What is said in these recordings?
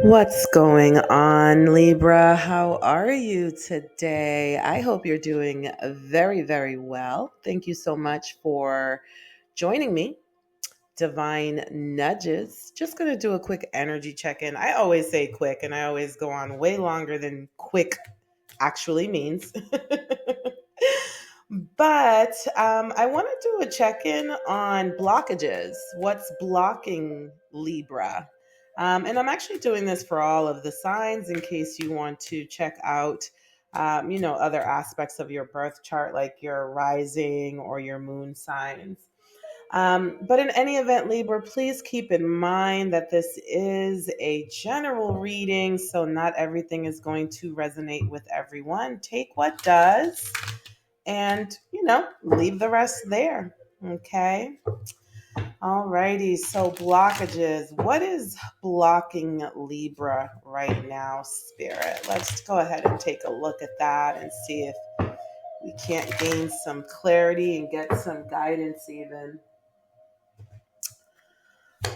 What's going on, Libra? How are you today? I hope you're doing very, very well. Thank you so much for joining me. Divine Nudges. Just going to do a quick energy check in. I always say quick, and I always go on way longer than quick actually means. But I want to do a check in on blockages. What's blocking Libra? And I'm actually doing this for all of the signs in case you want to check out, other aspects of your birth chart, like your rising or your moon signs. But in any event, Libra, please keep in mind that this is a general reading, so not everything is going to resonate with everyone. Take what does and, leave the rest there. Okay. Alrighty. So, blockages. What is blocking Libra right now, Spirit? Let's go ahead and take a look at that and see if we can't gain some clarity and get some guidance, even.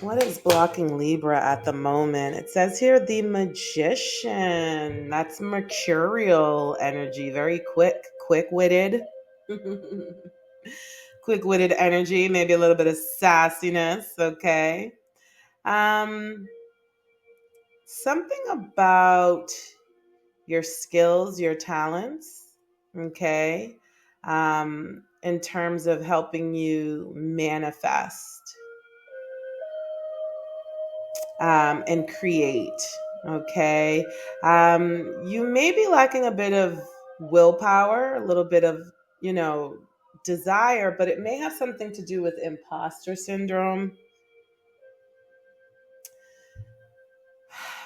What is blocking Libra at the moment? It says here the Magician. That's mercurial energy. Very quick-witted. Quick-witted energy, maybe a little bit of sassiness, okay? Um, Something about your skills, your talents, okay? In terms of helping you manifest and create. Okay. You may be lacking a bit of willpower, a little bit of, you know, desire, but it may have something to do with imposter syndrome.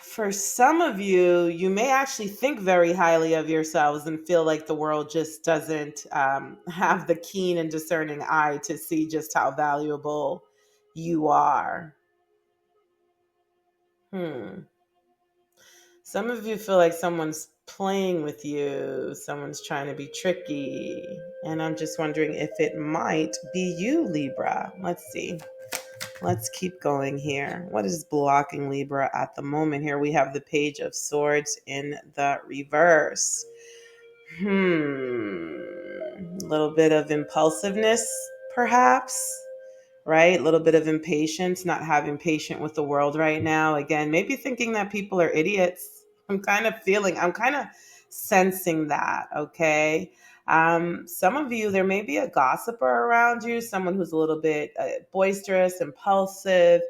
For some of you, you may actually think very highly of yourselves and feel like the world just doesn't have the keen and discerning eye to see just how valuable you are. Some of you feel like someone's playing with you, someone's trying to be tricky, and I'm just wondering if it might be you, Libra. Let's see. Let's keep going here. What is blocking Libra at the moment? Here we have the Page of Swords in the reverse. A little bit of impulsiveness, perhaps, right? A little bit of impatience, not having patience with the world right now. Again, maybe thinking that people are idiots. I'm kind of sensing that, okay? Some of you, there may be a gossiper around you, someone who's a little bit boisterous, impulsive,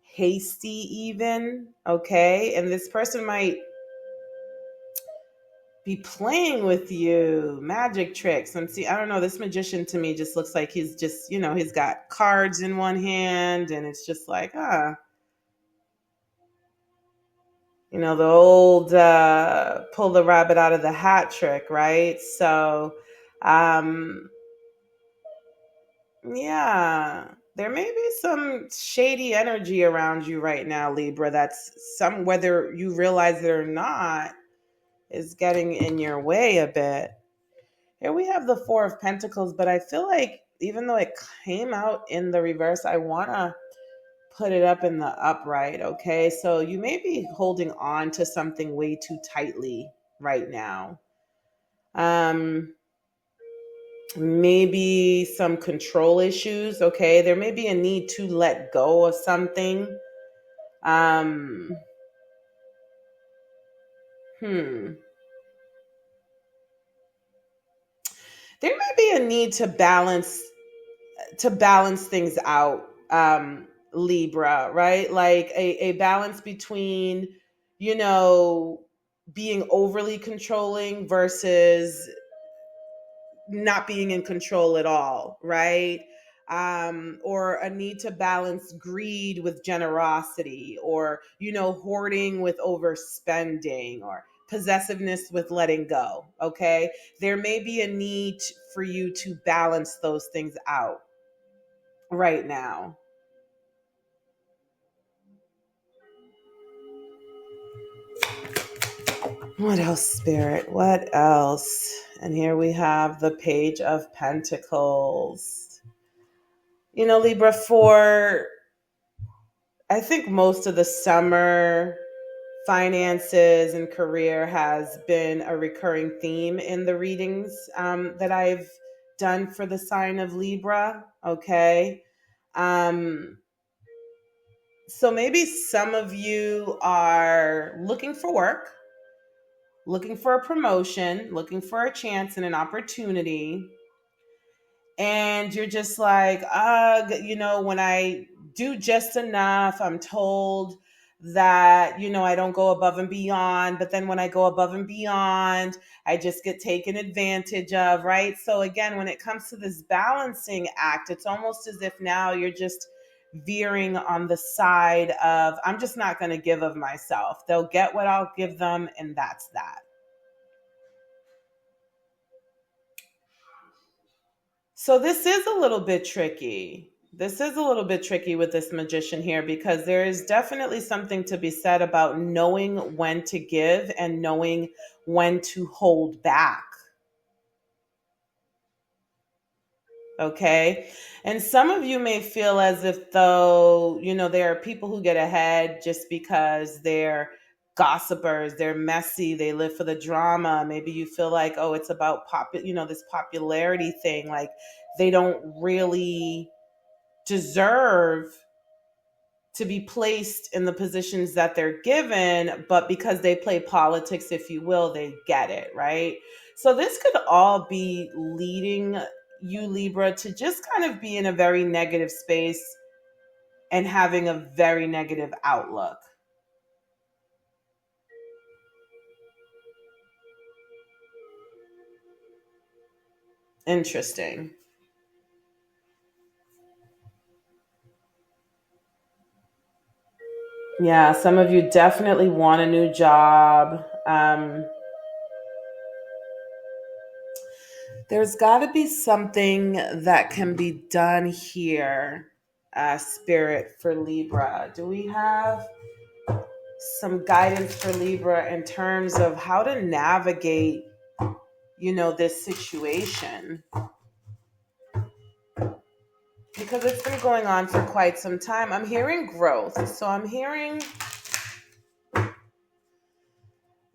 hasty, even, okay? And this person might be playing with you, magic tricks. And see, I don't know, this magician to me just looks like he's just, he's got cards in one hand and it's just like, the old pull the rabbit out of the hat trick, right? So, yeah, there may be some shady energy around you right now, Libra, whether you realize it or not, is getting in your way a bit. Here we have the Four of Pentacles, but I feel like even though it came out in the reverse, I want to put it up in the upright, okay? So you may be holding on to something way too tightly right now. Maybe some control issues, okay? There may be a need to let go of something. There may be a need to balance things out, Libra, right? Like a balance between, being overly controlling versus not being in control at all, right? Or a need to balance greed with generosity, or, hoarding with overspending, or possessiveness with letting go. Okay. There may be a need for you to balance those things out right now. What else, Spirit? What else? And here we have the Page of Pentacles. Libra, for I think most of the summer, finances and career has been a recurring theme in the readings that I've done for the sign of Libra. Okay. Um, so maybe some of you are looking for work, looking for a promotion, looking for a chance and an opportunity, and you're just like, when I do just enough, I'm told that, I don't go above and beyond. But then when I go above and beyond, I just get taken advantage of, right? So again, when it comes to this balancing act, it's almost as if now you're just veering on the side of, I'm just not going to give of myself. They'll get what I'll give them, and that's that. So this is a little bit tricky. This is a little bit tricky with this magician here, because there is definitely something to be said about knowing when to give and knowing when to hold back. Okay. And some of you may feel as if though, there are people who get ahead just because they're gossipers, they're messy, they live for the drama. Maybe you feel like, oh, it's about this popularity thing. Like they don't really deserve to be placed in the positions that they're given, but because they play politics, if you will, they get it, right? So this could all be leading you, Libra, to just kind of be in a very negative space and having a very negative outlook. Interesting. Yeah, some of you definitely want a new job. There's got to be something that can be done here, Spirit, for Libra. Do we have some guidance for Libra in terms of how to navigate, this situation? Because it's been going on for quite some time. I'm hearing growth. So I'm hearing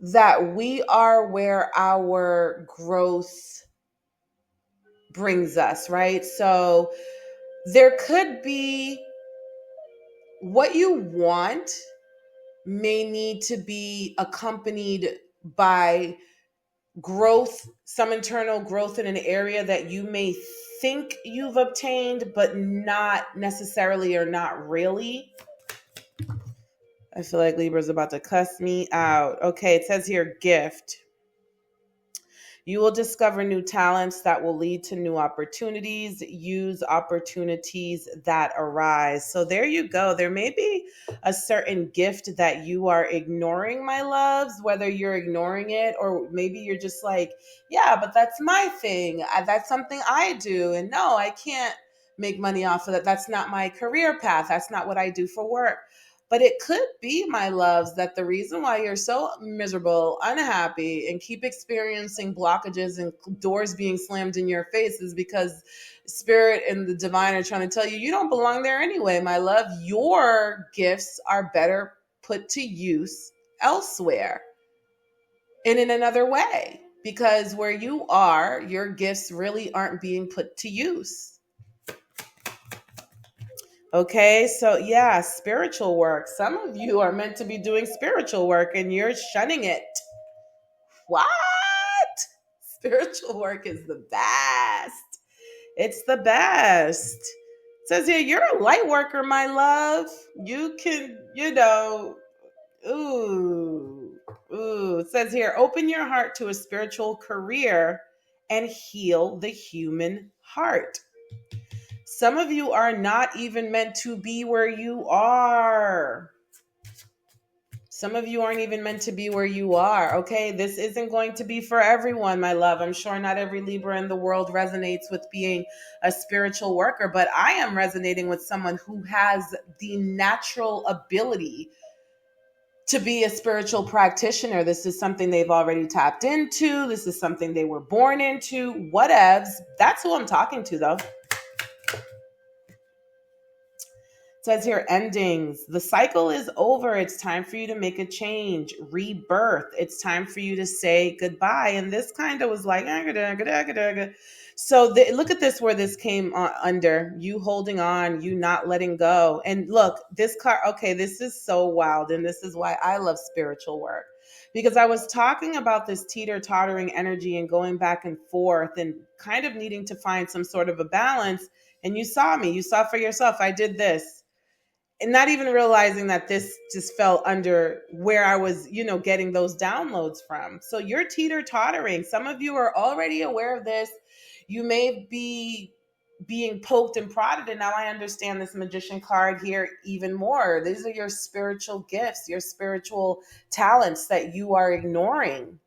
that we are where our growth brings us, right? So there could be what you want may need to be accompanied by growth, some internal growth in an area that you may think you've obtained, but not necessarily or not really. I feel like Libra's about to cuss me out. Okay, it says here gift. You will discover new talents that will lead to new opportunities. Use opportunities that arise. So there you go. There may be a certain gift that you are ignoring, my loves, whether you're ignoring it or maybe you're just like, yeah, but that's my thing. That's something I do. And no, I can't make money off of that. That's not my career path. That's not what I do for work. But it could be, my loves, that the reason why you're so miserable, unhappy, and keep experiencing blockages and doors being slammed in your face is because Spirit and the divine are trying to tell you don't belong there anyway, my love. Your gifts are better put to use elsewhere and in another way, because where you are, your gifts really aren't being put to use. Okay, so yeah, spiritual work. Some of you are meant to be doing spiritual work and you're shunning it. What? Spiritual work is the best. It's the best. It says here, you're a light worker, my love. You can, ooh. It says here, open your heart to a spiritual career and heal the human heart. Some of you are not even meant to be where you are. Some of you aren't even meant to be where you are. Okay, this isn't going to be for everyone, my love. I'm sure not every Libra in the world resonates with being a spiritual worker, but I am resonating with someone who has the natural ability to be a spiritual practitioner. This is something they've already tapped into. This is something they were born into. Whatevs. That's who I'm talking to, though. It says here endings. The cycle is over. It's time for you to make a change. Rebirth. It's time for you to say goodbye. And this kind of was like, so look at this where this came under you holding on, you not letting go. And look, this card, okay, this is so wild. And this is why I love spiritual work. Because I was talking about this teeter tottering energy and going back and forth and kind of needing to find some sort of a balance. And you saw me, you saw for yourself. I did this and not even realizing that this just fell under where I was, getting those downloads from. So you're teeter tottering. Some of you are already aware of this. You may be being poked and prodded, and now I understand this magician card here even more. These are your spiritual gifts, your spiritual talents that you are ignoring.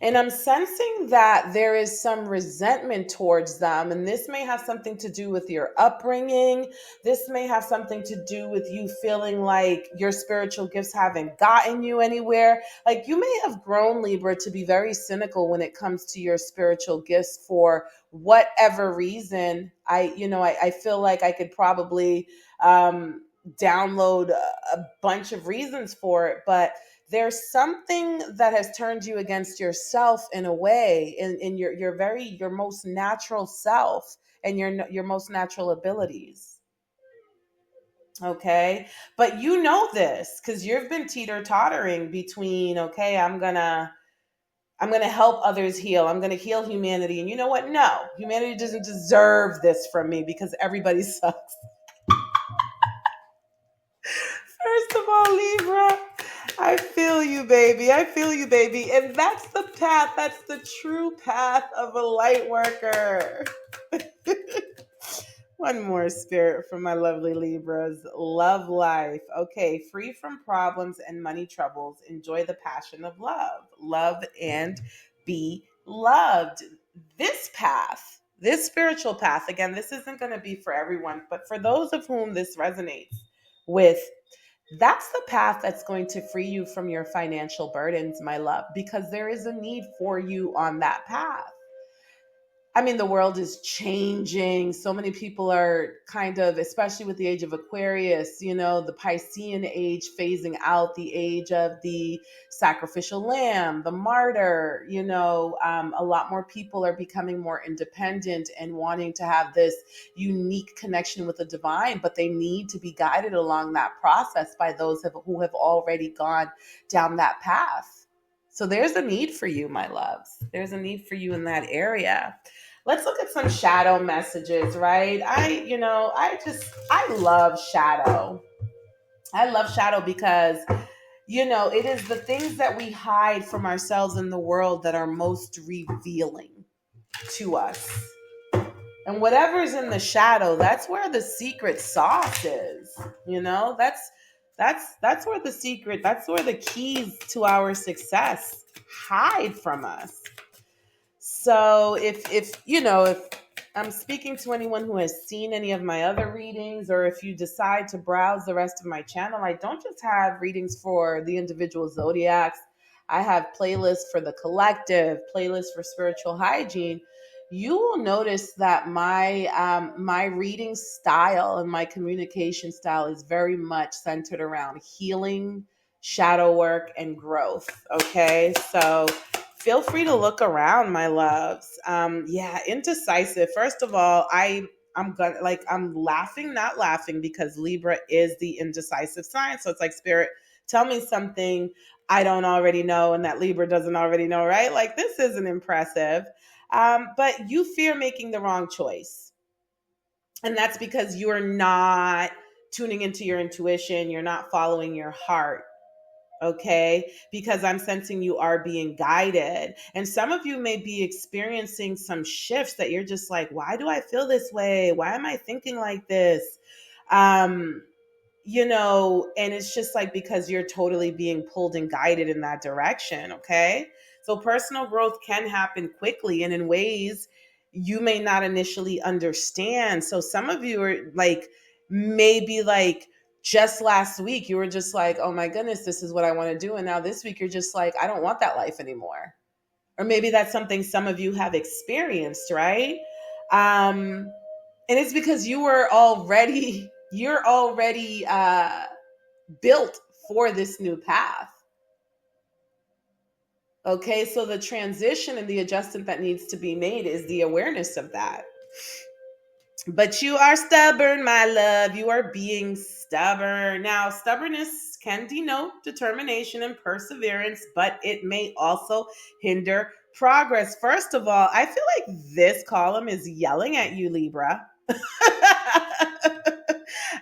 And I'm sensing that there is some resentment towards them. And this may have something to do with your upbringing. This may have something to do with you feeling like your spiritual gifts haven't gotten you anywhere. Like you may have grown, Libra, to be very cynical when it comes to your spiritual gifts for whatever reason. I feel like I could probably download a bunch of reasons for it, but there's something that has turned you against yourself in a way, in your most natural self and your most natural abilities. Okay, but you know this because you've been teeter tottering between, okay, I'm gonna help others heal, I'm gonna heal humanity, and you know what, no, humanity doesn't deserve this from me because everybody sucks. First of all, Libra, I feel you, baby. I feel you, baby. And that's the path. That's the true path of a light worker. One more spirit from my lovely Libras. Love life. Okay, free from problems and money troubles. Enjoy the passion of love. Love and be loved. This path, this spiritual path, again, this isn't going to be for everyone, but for those of whom this resonates with, that's the path that's going to free you from your financial burdens, my love, because there is a need for you on that path. I mean, the world is changing. So many people are kind of, especially with the age of Aquarius, the Piscean age phasing out, the age of the sacrificial lamb, the martyr, a lot more people are becoming more independent and wanting to have this unique connection with the divine, but they need to be guided along that process by those who have already gone down that path. So there's a need for you, my loves. There's a need for you in that area. Let's look at some shadow messages, right? I love shadow. I love shadow because, it is the things that we hide from ourselves in the world that are most revealing to us. And whatever's in the shadow, that's where the secret sauce is. That's where the secret, that's where the keys to our success hide from us. So if I'm speaking to anyone who has seen any of my other readings, or if you decide to browse the rest of my channel, I don't just have readings for the individual zodiacs. I have playlists for the collective, playlists for spiritual hygiene. You will notice that my reading style and my communication style is very much centered around healing, shadow work, and growth. Okay, so feel free to look around, my loves. Yeah, indecisive. First of all, I'm laughing, not laughing, because Libra is the indecisive sign. So it's like, Spirit, tell me something I don't already know and that Libra doesn't already know, right? Like, this isn't impressive. But you fear making the wrong choice. And that's because you're not tuning into your intuition. You're not following your heart. Okay, because I'm sensing you are being guided. And some of you may be experiencing some shifts that you're just like, why do I feel this way? Why am I thinking like this? And it's just like because you're totally being pulled and guided in that direction. Okay, so personal growth can happen quickly and in ways you may not initially understand. So some of you are like, maybe like, just last week you were just like, oh my goodness, this is what I want to do, and now this week you're just like, I don't want that life anymore. Or maybe that's something some of you have experienced, right? And it's because you were already You're already built for this new path. Okay, so the transition and the adjustment that needs to be made is the awareness of that. But you are stubborn, my love. You are being stubborn. Now, stubbornness can denote determination and perseverance, but it may also hinder progress. First of all, I feel like this column is yelling at you, Libra.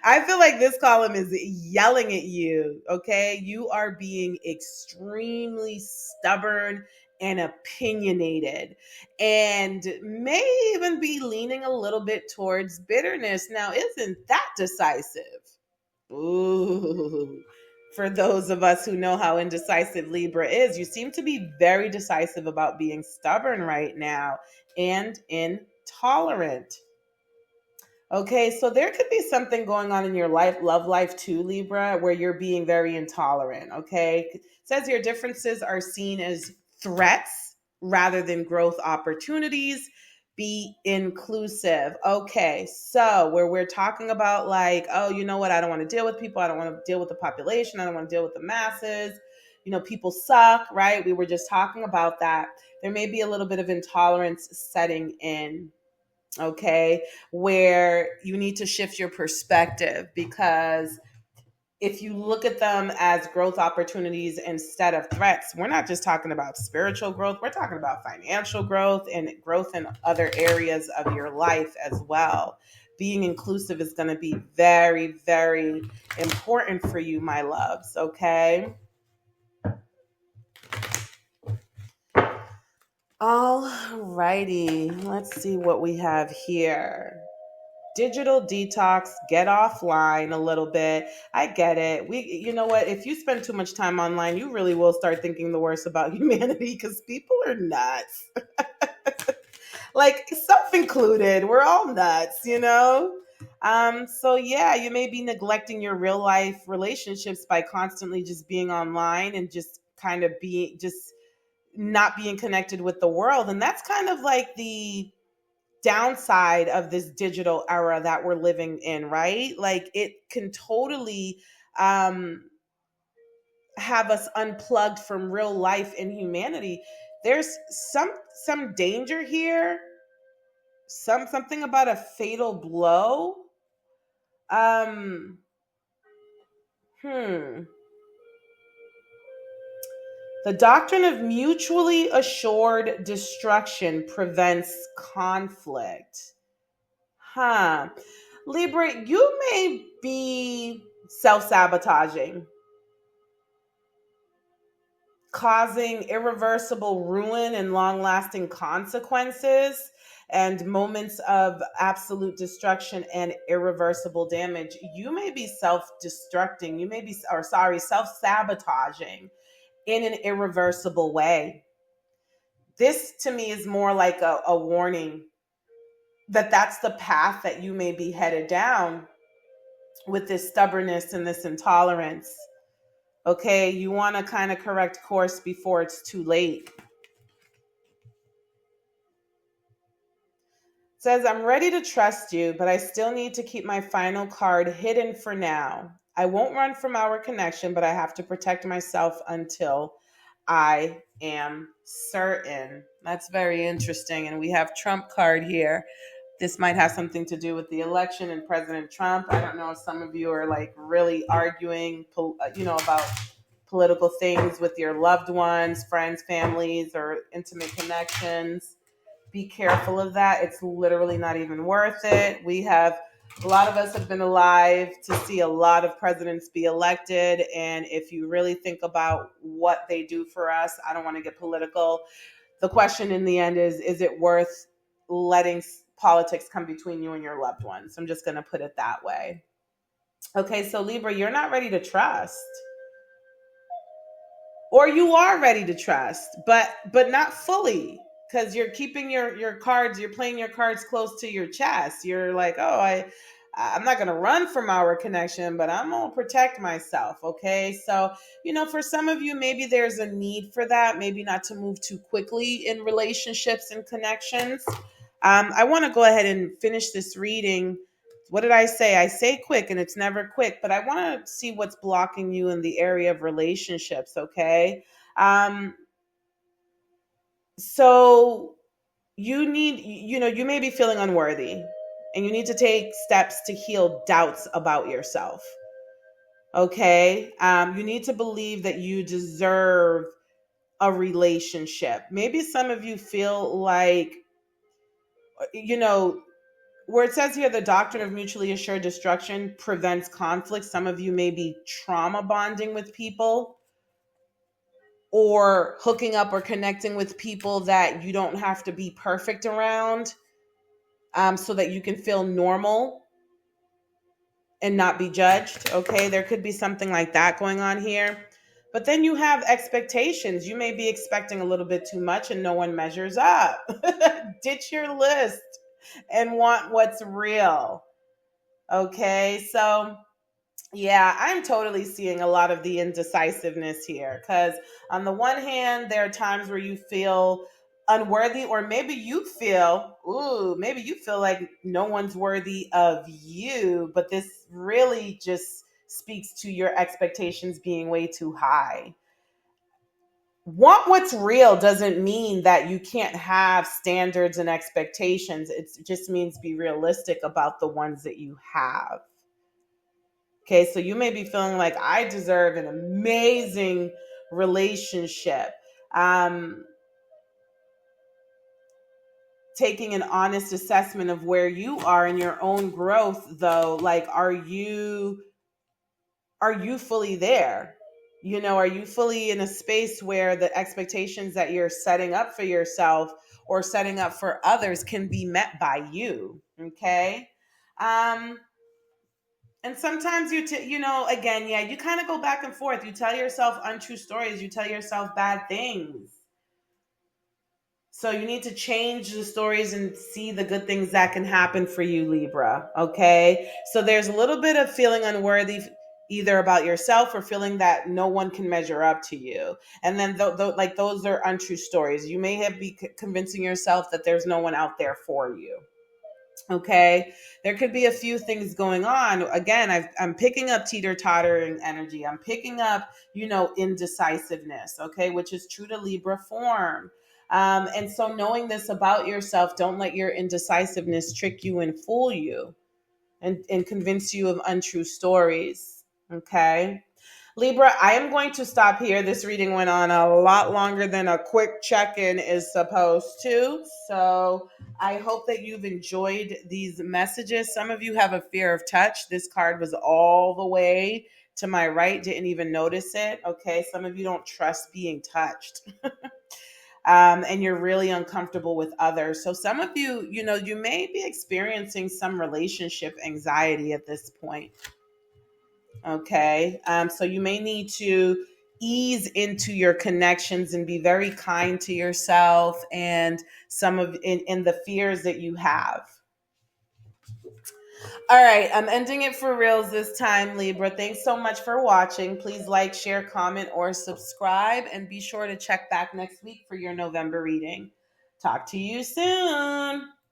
I feel like this column is yelling at you, okay? You are being extremely stubborn and opinionated, and may even be leaning a little bit towards bitterness. Now, isn't that decisive? Ooh. For those of us who know how indecisive Libra is, you seem to be very decisive about being stubborn right now and intolerant. Okay, so there could be something going on in your life, love life too, Libra, where you're being very intolerant. Okay, it says your differences are seen as threats rather than growth opportunities. Be inclusive. Okay, so where we're talking about, like, oh, you know what? I don't want to deal with people. I don't want to deal with the population. I don't want to deal with the masses. You know, people suck, right? We were just talking about that. There may be a little bit of intolerance setting in, okay, where you need to shift your perspective, because if you look at them as growth opportunities instead of threats, we're not just talking about spiritual growth, we're talking about financial growth and growth in other areas of your life as well. Being inclusive is going to be very, very important for you, my loves, okay? All righty, let's see what we have here. Digital detox, get offline a little bit. I get it. You know what? If you spend too much time online, you really will start thinking the worst about humanity, because people are nuts. Like, self included, we're all nuts, you know? So yeah, you may be neglecting your real life relationships by constantly just being online and just kind of being, just not being connected with the world. And that's kind of like the downside of this digital era that we're living in, right? Like, it can totally have us unplugged from real life and humanity. There's some danger here, something about a fatal blow. Um hmm The doctrine of mutually assured destruction prevents conflict. Huh. Libra, you may be self sabotaging, causing irreversible ruin and long lasting consequences, and moments of absolute destruction and irreversible damage. You may be self destructing, you may be, or sorry, self sabotaging in an irreversible way. This to me is more like a warning that that's the path that you may be headed down with this stubbornness and this intolerance. Okay, you want to kind of correct course before it's too late. It says, I'm ready to trust you, but I still need to keep my final card hidden for now. I won't run from our connection, but I have to protect myself until I am certain. That's very interesting. And we have Trump card here. This might have something to do with the election and President Trump. I don't know if some of you are like really arguing, about political things with your loved ones, friends, families, or intimate connections. Be careful of that. It's literally not even worth it. A lot of us have been alive to see a lot of presidents be elected. And if you really think about what they do for us, I don't want to get political. The question in the end is it worth letting politics come between you and your loved ones? I'm just going to put it that way. Okay, so Libra, you're not ready to trust. Or you are ready to trust, but not fully, because you're keeping your cards, you're playing your cards close to your chest. You're like, oh, I'm not going to run from our connection, but I'm going to protect myself. Okay, so for some of you, maybe there's a need for that, maybe not to move too quickly in relationships and connections. I want to go ahead and finish this reading What did I say? I say quick and it's never quick, but I want to see what's blocking you in the area of relationships, okay? Um, so you may be feeling unworthy and you need to take steps to heal doubts about yourself, okay? You need to believe that you deserve a relationship. Maybe some of you feel like, you know, where it says here the doctrine of mutually assured destruction prevents conflict. Some of you may be trauma bonding with people or hooking up or connecting with people that you don't have to be perfect around, so that you can feel normal and not be judged. Okay, there could be something like that going on here. But then you have expectations. You may be expecting a little bit too much and no one measures up. Ditch your list and want what's real. Okay, so yeah, I'm totally seeing a lot of the indecisiveness here because, on the one hand, there are times where you feel unworthy, or maybe you feel like no one's worthy of you, but this really just speaks to your expectations being way too high. Want what's real doesn't mean that you can't have standards and expectations. It just means be realistic about the ones that you have. Okay, so you may be feeling like I deserve an amazing relationship. Um, Taking an honest assessment of where you are in your own growth, though, like, are you fully there? Are you fully in a space where the expectations that you're setting up for yourself or setting up for others can be met by you? Okay. Um, And sometimes again, yeah, you kind of go back and forth. You tell yourself untrue stories, you tell yourself bad things. So you need to change the stories and see the good things that can happen for you, Libra. Okay. So there's a little bit of feeling unworthy, either about yourself or feeling that no one can measure up to you. And then, like, those are untrue stories. You may have be convincing yourself that there's no one out there for you. Okay, there could be a few things going on. Again, I'm picking up teeter-tottering energy. I'm picking up, indecisiveness, okay, which is true to Libra form. And so, knowing this about yourself, don't let your indecisiveness trick you and fool you and convince you of untrue stories. Okay. Libra, I am going to stop here. This reading went on a lot longer than a quick check in is supposed to. So I hope that you've enjoyed these messages. Some of you have a fear of touch. This card was all the way to my right, didn't even notice it. Okay. Some of you don't trust being touched. And you're really uncomfortable with others. So some of you, you may be experiencing some relationship anxiety at this point. Okay. So you may need to ease into your connections and be very kind to yourself and some of in the fears that you have. All right. I'm ending it for reals this time, Libra. Thanks so much for watching. Please like, share, comment, or subscribe. And be sure to check back next week for your November reading. Talk to you soon.